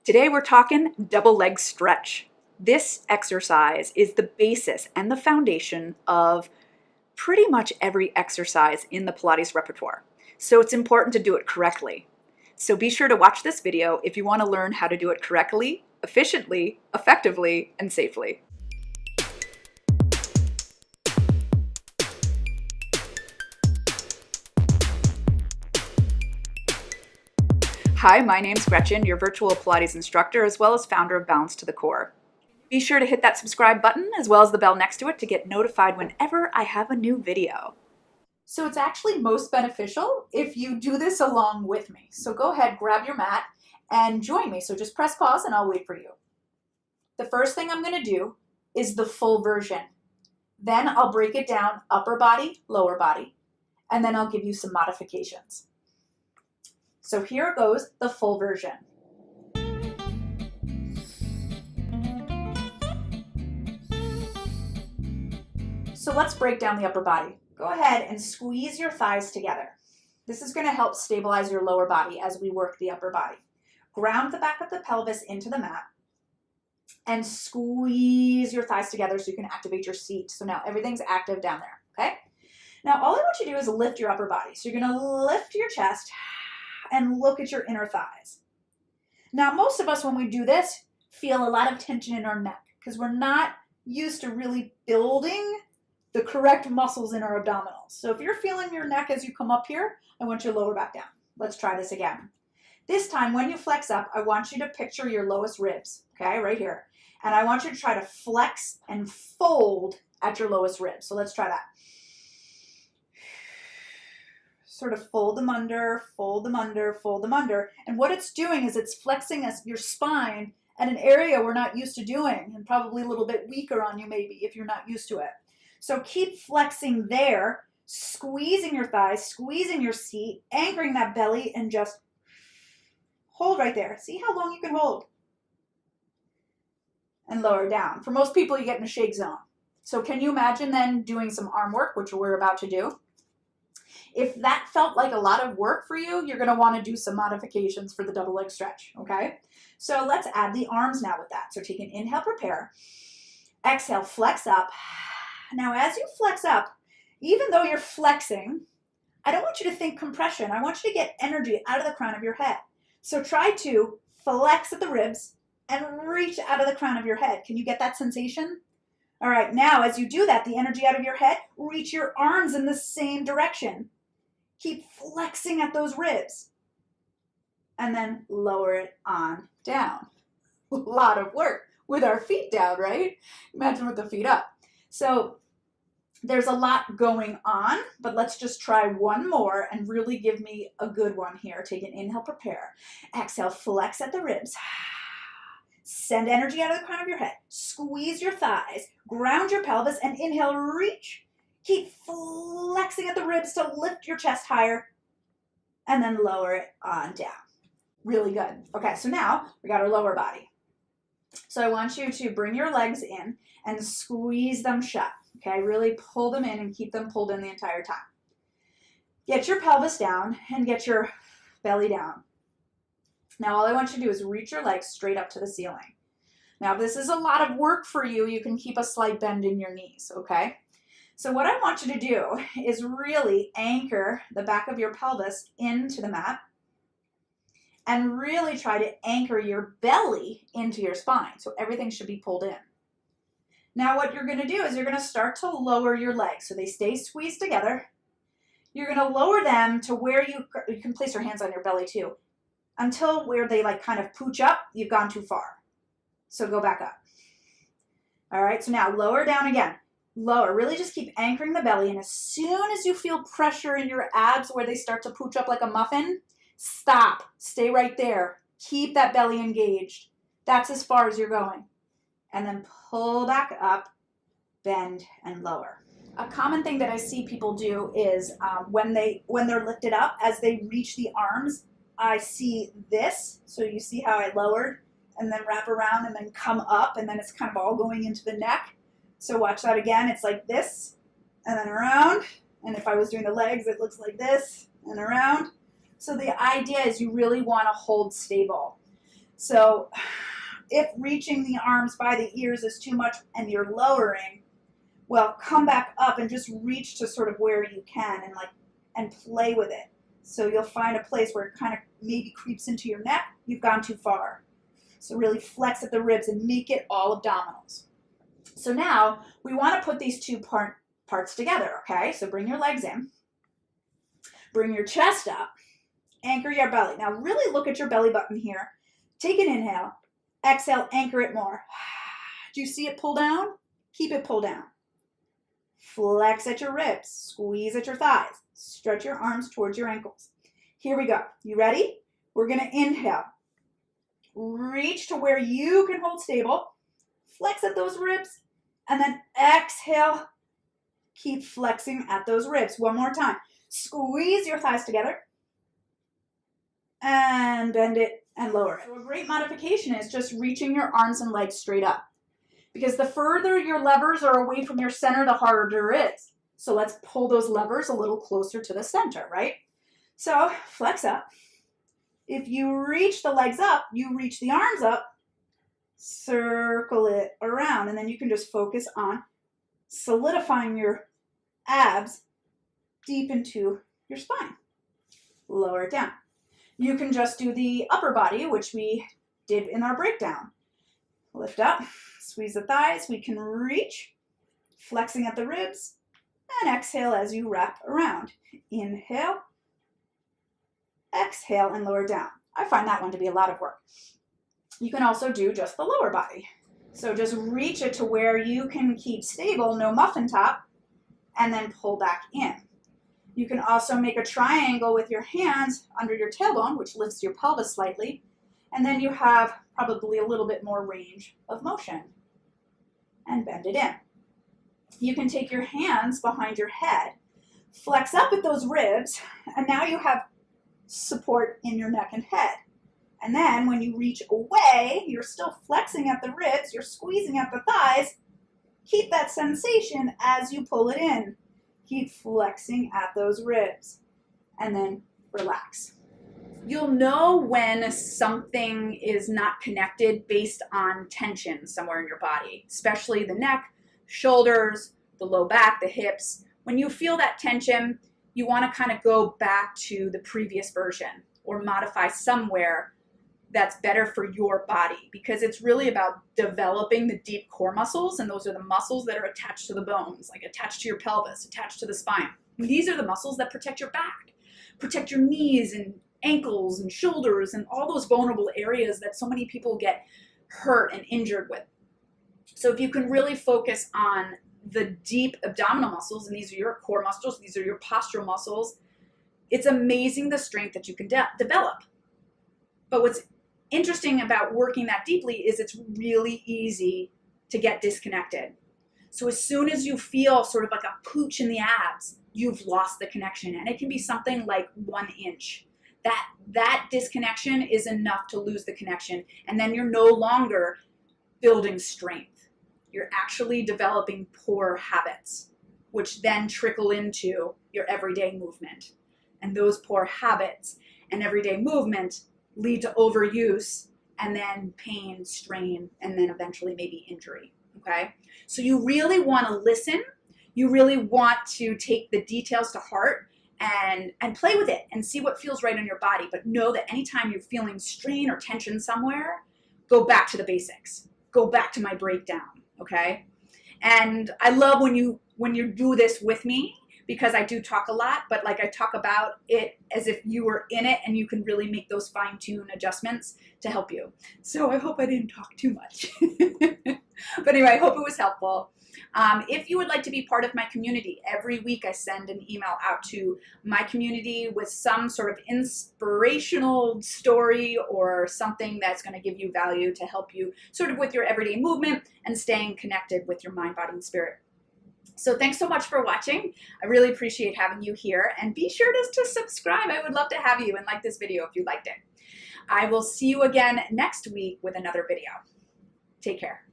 Today we're talking double leg stretch. This exercise is the basis and the foundation of pretty much every exercise in the Pilates repertoire. So it's important to do it correctly. So be sure to watch this video if you want to learn how to do it correctly, efficiently, effectively, and safely. Hi, my name's Gretchen, your virtual Pilates instructor, as well as founder of Balance to the Core. Be sure to hit that subscribe button as well as the bell next to it to get notified whenever I have a new video. So it's actually most beneficial if you do this along with me. So go ahead, grab your mat and join me. So just press pause and I'll wait for you. The first thing I'm going to do is the full version. Then I'll break it down upper body, lower body, and then I'll give you some modifications. So here goes the full version. So let's break down the upper body. Go ahead and squeeze your thighs together. This is going to help stabilize your lower body as we work the upper body. Ground the back of the pelvis into the mat and squeeze your thighs together so you can activate your seat. So now everything's active down there, okay? Now all I want you to do is lift your upper body. So you're going to lift your chest and look at your inner thighs. Now, most of us, when we do this, feel a lot of tension in our neck because we're not used to really building the correct muscles in our abdominals. So if you're feeling your neck as you come up here, I want you to lower back down. Let's try this again. This time, when you flex up, I want you to picture your lowest ribs, okay, right here. And I want you to try to flex and fold at your lowest ribs. So let's try that. Sort of fold them under, fold them under, fold them under. And what it's doing is it's flexing your spine at an area we're not used to doing and probably a little bit weaker on you maybe if you're not used to it. So keep flexing there, squeezing your thighs, squeezing your seat, anchoring that belly, and just hold right there. See how long you can hold. And lower down. For most people, you get in a shake zone. So can you imagine then doing some arm work, which we're about to do? If that felt like a lot of work for you, you're going to want to do some modifications for the double leg stretch, okay? So let's add the arms now with that. So take an inhale, prepare. Exhale, flex up. Now as you flex up, even though you're flexing, I don't want you to think compression. I want you to get energy out of the crown of your head. So try to flex at the ribs and reach out of the crown of your head. Can you get that sensation? All right, now as you do that, the energy out of your head, reach your arms in the same direction. Keep flexing at those ribs. And then lower it on down. A lot of work with our feet down, right? Imagine with the feet up. So there's a lot going on, but let's just try one more and really give me a good one here. Take an inhale, prepare. Exhale, flex at the ribs. Send energy out of the crown of your head. Squeeze your thighs. Ground your pelvis and inhale, reach. Keep flexing at the ribs to lift your chest higher and then lower it on down. Really good. Okay, so now we got our lower body. So I want you to bring your legs in and squeeze them shut. Okay, really pull them in and keep them pulled in the entire time. Get your pelvis down and get your belly down. Now all I want you to do is reach your legs straight up to the ceiling. Now if this is a lot of work for you, you can keep a slight bend in your knees, okay? So what I want you to do is really anchor the back of your pelvis into the mat and really try to anchor your belly into your spine. So everything should be pulled in. Now what you're going to do is you're going to start to lower your legs so they stay squeezed together. You're going to lower them to where you can place your hands on your belly too, until where they like kind of pooch up, you've gone too far. So go back up. All right, so now lower down again. Lower, really just keep anchoring the belly, and as soon as you feel pressure in your abs where they start to pooch up like a muffin, stop, stay right there. Keep that belly engaged. That's as far as you're going. And then pull back up, bend, and lower. A common thing that I see people do is when they're lifted up, as they reach the arms, I see this. So you see how I lowered and then wrap around and then come up, and then it's kind of all going into the neck. So watch that again. It's like this and then around. And if I was doing the legs, it looks like this and around. So the idea is you really want to hold stable. So if reaching the arms by the ears is too much and you're lowering, well, come back up and just reach to sort of where you can and play with it. So you'll find a place where it kind of maybe creeps into your neck. You've gone too far. So really flex at the ribs and make it all abdominals. So now we want to put these two parts together, okay? So bring your legs in. Bring your chest up. Anchor your belly. Now really look at your belly button here. Take an inhale. Exhale, anchor it more. Do you see it pull down? Keep it pulled down. Flex at your ribs. Squeeze at your thighs. Stretch your arms towards your ankles. Here we go. You ready? We're going to inhale. Reach to where you can hold stable. Flex at those ribs. And then exhale. Keep flexing at those ribs. One more time. Squeeze your thighs together. And bend it and lower it. So a great modification is just reaching your arms and legs straight up. Because the further your levers are away from your center, the harder it is. So let's pull those levers a little closer to the center, right? So flex up. If you reach the legs up, you reach the arms up, circle it around, and then you can just focus on solidifying your abs deep into your spine. Lower it down. You can just do the upper body, which we did in our breakdown. Lift up, squeeze the thighs. We can reach, flexing at the ribs, and exhale as you wrap around. Inhale, exhale, and lower down. I find that one to be a lot of work. You can also do just the lower body. So just reach it to where you can keep stable, no muffin top, and then pull back in. You can also make a triangle with your hands under your tailbone, which lifts your pelvis slightly, and then you have probably a little bit more range of motion. And bend it in. You can take your hands behind your head, flex up at those ribs, and now you have support in your neck and head. And then when you reach away, you're still flexing at the ribs, you're squeezing at the thighs. Keep that sensation as you pull it in. Keep flexing at those ribs. And then relax. You'll know when something is not connected based on tension somewhere in your body, especially the neck, shoulders, the low back, the hips. When you feel that tension, you want to kind of go back to the previous version or modify somewhere that's better for your body, because it's really about developing the deep core muscles, and those are the muscles that are attached to the bones, like attached to your pelvis, attached to the spine. And these are the muscles that protect your back, protect your knees and ankles and shoulders and all those vulnerable areas that so many people get hurt and injured with. So if you can really focus on the deep abdominal muscles, and these are your core muscles, these are your postural muscles, it's amazing the strength that you can develop. But what's interesting about working that deeply is it's really easy to get disconnected. So as soon as you feel sort of like a pooch in the abs, you've lost the connection. And it can be something like 1 inch. That disconnection is enough to lose the connection. And then you're no longer building strength. You're actually developing poor habits, which then trickle into your everyday movement. And those poor habits and everyday movement lead to overuse and then pain, strain, and then eventually maybe injury, okay? So you really want to listen. You really want to take the details to heart and play with it and see what feels right on your body. But know that anytime you're feeling strain or tension somewhere, go back to the basics. Go back to my breakdown, okay? And I love when you do this with me, because I do talk a lot, but like I talk about it as if you were in it and you can really make those fine-tune adjustments to help you. So I hope I didn't talk too much. But anyway, I hope it was helpful. If you would like to be part of my community, every week I send an email out to my community with some sort of inspirational story or something that's going to give you value to help you sort of with your everyday movement and staying connected with your mind, body, and spirit. So thanks so much for watching. I really appreciate having you here, and be sure to subscribe. I would love to have you, and like this video if you liked it. I will see you again next week with another video. Take care.